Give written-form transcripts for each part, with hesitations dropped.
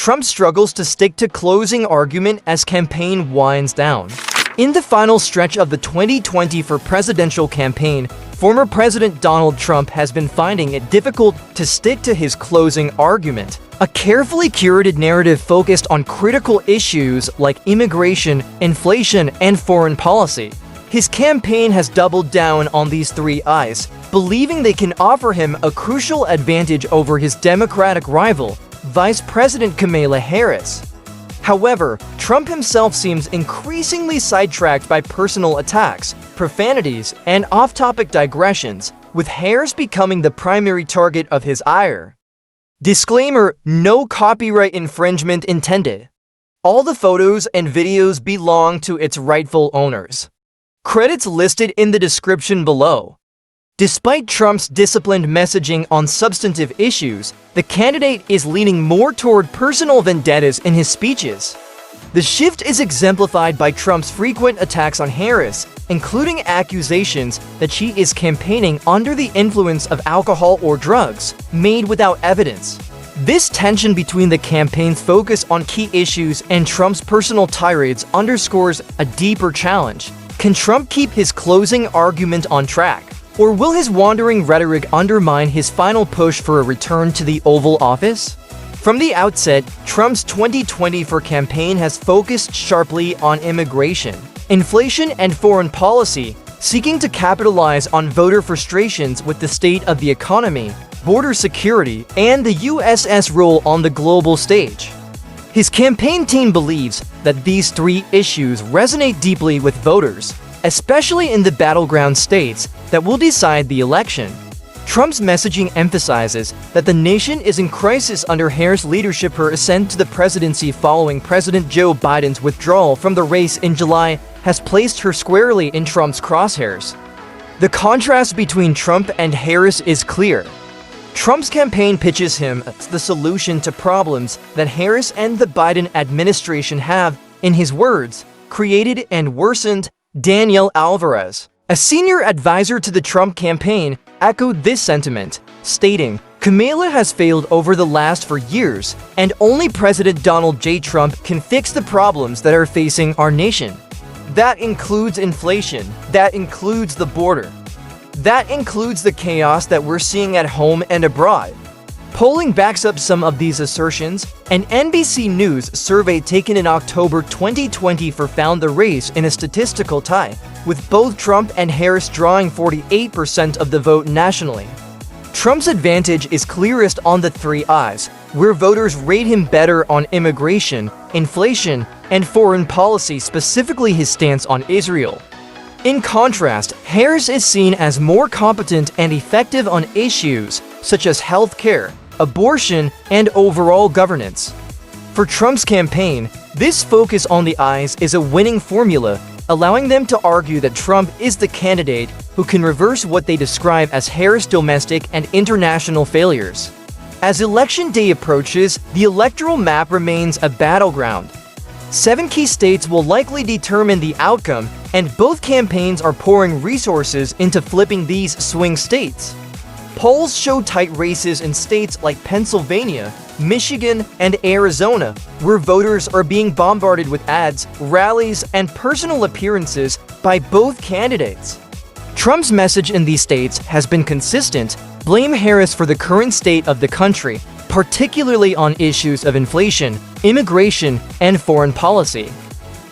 Trump struggles to stick to closing argument as campaign winds down. In the final stretch of the 2020 for presidential campaign, former President Donald Trump has been finding it difficult to stick to his closing argument, a carefully curated narrative focused on critical issues like immigration, inflation, and foreign policy. His campaign has doubled down on these three I's, believing they can offer him a crucial advantage over his Democratic rival, Vice President Kamala Harris. However, Trump himself seems increasingly sidetracked by personal attacks, profanities, and off-topic digressions, with Harris becoming the primary target of his ire. Disclaimer: no copyright infringement intended. All the photos and videos belong to its rightful owners. Credits listed in the description below. Despite Trump's disciplined messaging on substantive issues, the candidate is leaning more toward personal vendettas in his speeches. The shift is exemplified by Trump's frequent attacks on Harris, including accusations that she is campaigning under the influence of alcohol or drugs, made without evidence. This tension between the campaign's focus on key issues and Trump's personal tirades underscores a deeper challenge. Can Trump keep his closing argument on track? Or will his wandering rhetoric undermine his final push for a return to the Oval Office? From the outset, Trump's 2024 campaign has focused sharply on immigration, inflation, and foreign policy, seeking to capitalize on voter frustrations with the state of the economy, border security, and the US's role on the global stage. His campaign team believes that these three issues resonate deeply with voters, especially in the battleground states that will decide the election. Trump's messaging emphasizes that the nation is in crisis under Harris' leadership. Her ascent to the presidency following President Joe Biden's withdrawal from the race in July has placed her squarely in Trump's crosshairs. The contrast between Trump and Harris is clear. Trump's campaign pitches him as the solution to problems that Harris and the Biden administration have, in his words, created and worsened. Danielle Alvarez, a senior advisor to the Trump campaign, echoed this sentiment, stating, "Kamala has failed over the last 4 years, and only President Donald J. Trump can fix the problems that are facing our nation. That includes inflation, that includes the border, that includes the chaos that we're seeing at home and abroad." Polling backs up some of these assertions. An NBC News survey taken in October 2020 found the race in a statistical tie, with both Trump and Harris drawing 48% of the vote nationally. Trump's advantage is clearest on the three I's, where voters rate him better on immigration, inflation, and foreign policy, specifically his stance on Israel. In contrast, Harris is seen as more competent and effective on issues such as health care, abortion, and overall governance. For Trump's campaign, this focus on the I's is a winning formula, allowing them to argue that Trump is the candidate who can reverse what they describe as Harris' domestic and international failures. As Election Day approaches, the electoral map remains a battleground. 7 key states will likely determine the outcome, and both campaigns are pouring resources into flipping these swing states. Polls show tight races in states like Pennsylvania, Michigan, and Arizona, where voters are being bombarded with ads, rallies, and personal appearances by both candidates. Trump's message in these states has been consistent: blame Harris for the current state of the country, particularly on issues of inflation, immigration, and foreign policy.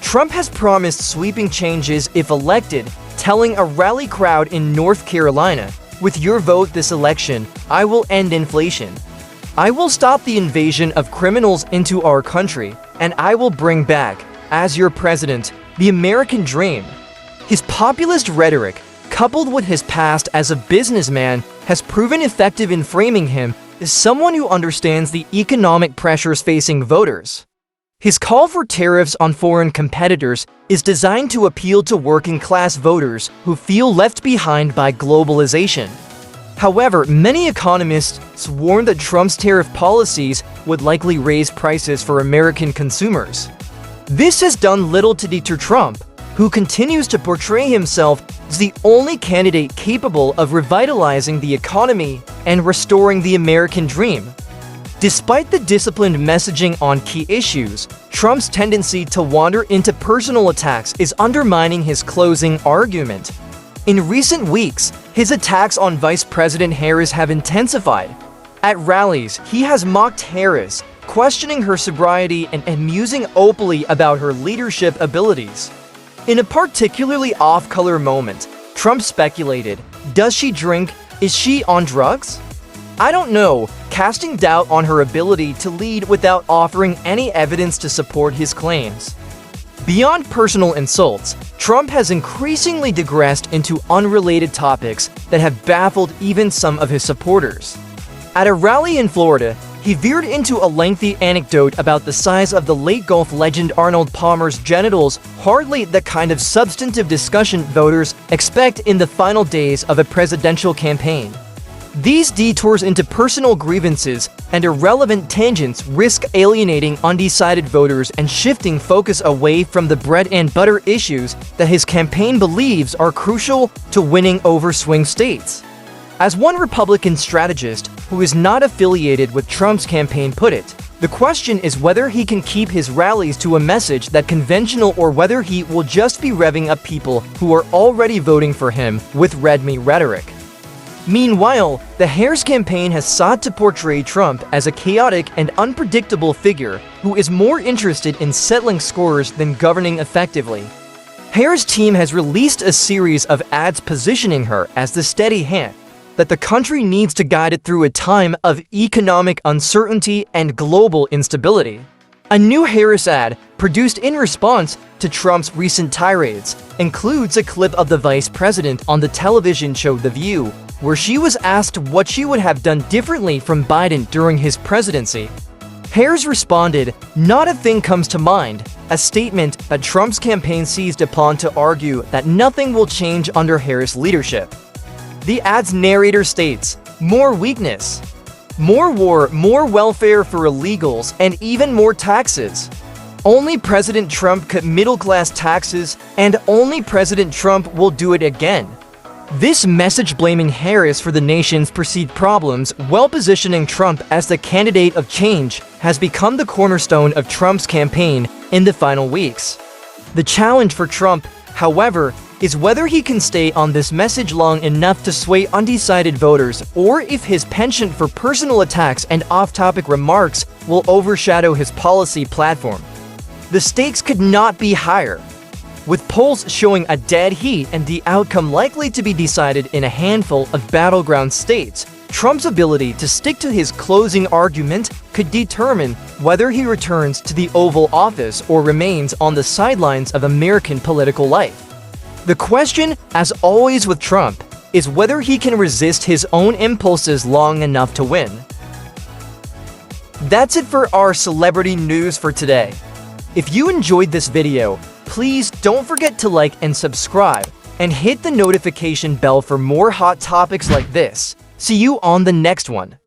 Trump has promised sweeping changes if elected, telling a rally crowd in North Carolina, "With your vote this election, I will end inflation. I will stop the invasion of criminals into our country, and I will bring back, as your president, the American dream." His populist rhetoric, coupled with his past as a businessman, has proven effective in framing him as someone who understands the economic pressures facing voters. His call for tariffs on foreign competitors is designed to appeal to working-class voters who feel left behind by globalization. However, many economists warn that Trump's tariff policies would likely raise prices for American consumers. This has done little to deter Trump, who continues to portray himself as the only candidate capable of revitalizing the economy and restoring the American dream. Despite the disciplined messaging on key issues, Trump's tendency to wander into personal attacks is undermining his closing argument. In recent weeks, his attacks on Vice President Harris have intensified. At rallies, he has mocked Harris, questioning her sobriety and musing openly about her leadership abilities. In a particularly off-color moment, Trump speculated, "Does she drink? Is she on drugs?" "I don't know," casting doubt on her ability to lead without offering any evidence to support his claims. Beyond personal insults, Trump has increasingly digressed into unrelated topics that have baffled even some of his supporters. At a rally in Florida, he veered into a lengthy anecdote about the size of the late golf legend Arnold Palmer's genitals, hardly the kind of substantive discussion voters expect in the final days of a presidential campaign. These detours into personal grievances and irrelevant tangents risk alienating undecided voters and shifting focus away from the bread and butter issues that his campaign believes are crucial to winning over swing states. As one Republican strategist who is not affiliated with Trump's campaign put it, the question is whether he can keep his rallies to a message that's conventional or whether he will just be revving up people who are already voting for him with "red me" rhetoric. Meanwhile, the Harris campaign has sought to portray Trump as a chaotic and unpredictable figure who is more interested in settling scores than governing effectively. Harris' team has released a series of ads positioning her as the steady hand that the country needs to guide it through a time of economic uncertainty and global instability. A new Harris ad, produced in response to Trump's recent tirades, includes a clip of the vice president on the television show The View, where she was asked what she would have done differently from Biden during his presidency. Harris responded, "Not a thing comes to mind," a statement that Trump's campaign seized upon to argue that nothing will change under Harris' leadership. The ad's narrator states, "More weakness. More war, more welfare for illegals, and even more taxes. Only President Trump cut middle-class taxes, and only President Trump will do it again." This message blaming Harris for the nation's perceived problems while positioning Trump as the candidate of change has become the cornerstone of Trump's campaign in the final weeks. The challenge for Trump, however, is whether he can stay on this message long enough to sway undecided voters or if his penchant for personal attacks and off-topic remarks will overshadow his policy platform. The stakes could not be higher, with polls showing a dead heat and the outcome likely to be decided in a handful of battleground states. Trump's ability to stick to his closing argument could determine whether he returns to the Oval Office or remains on the sidelines of American political life. The question, as always with Trump, is whether he can resist his own impulses long enough to win. That's it for our celebrity news for today. If you enjoyed this video, please don't forget to like and subscribe, and hit the notification bell for more hot topics like this. See you on the next one.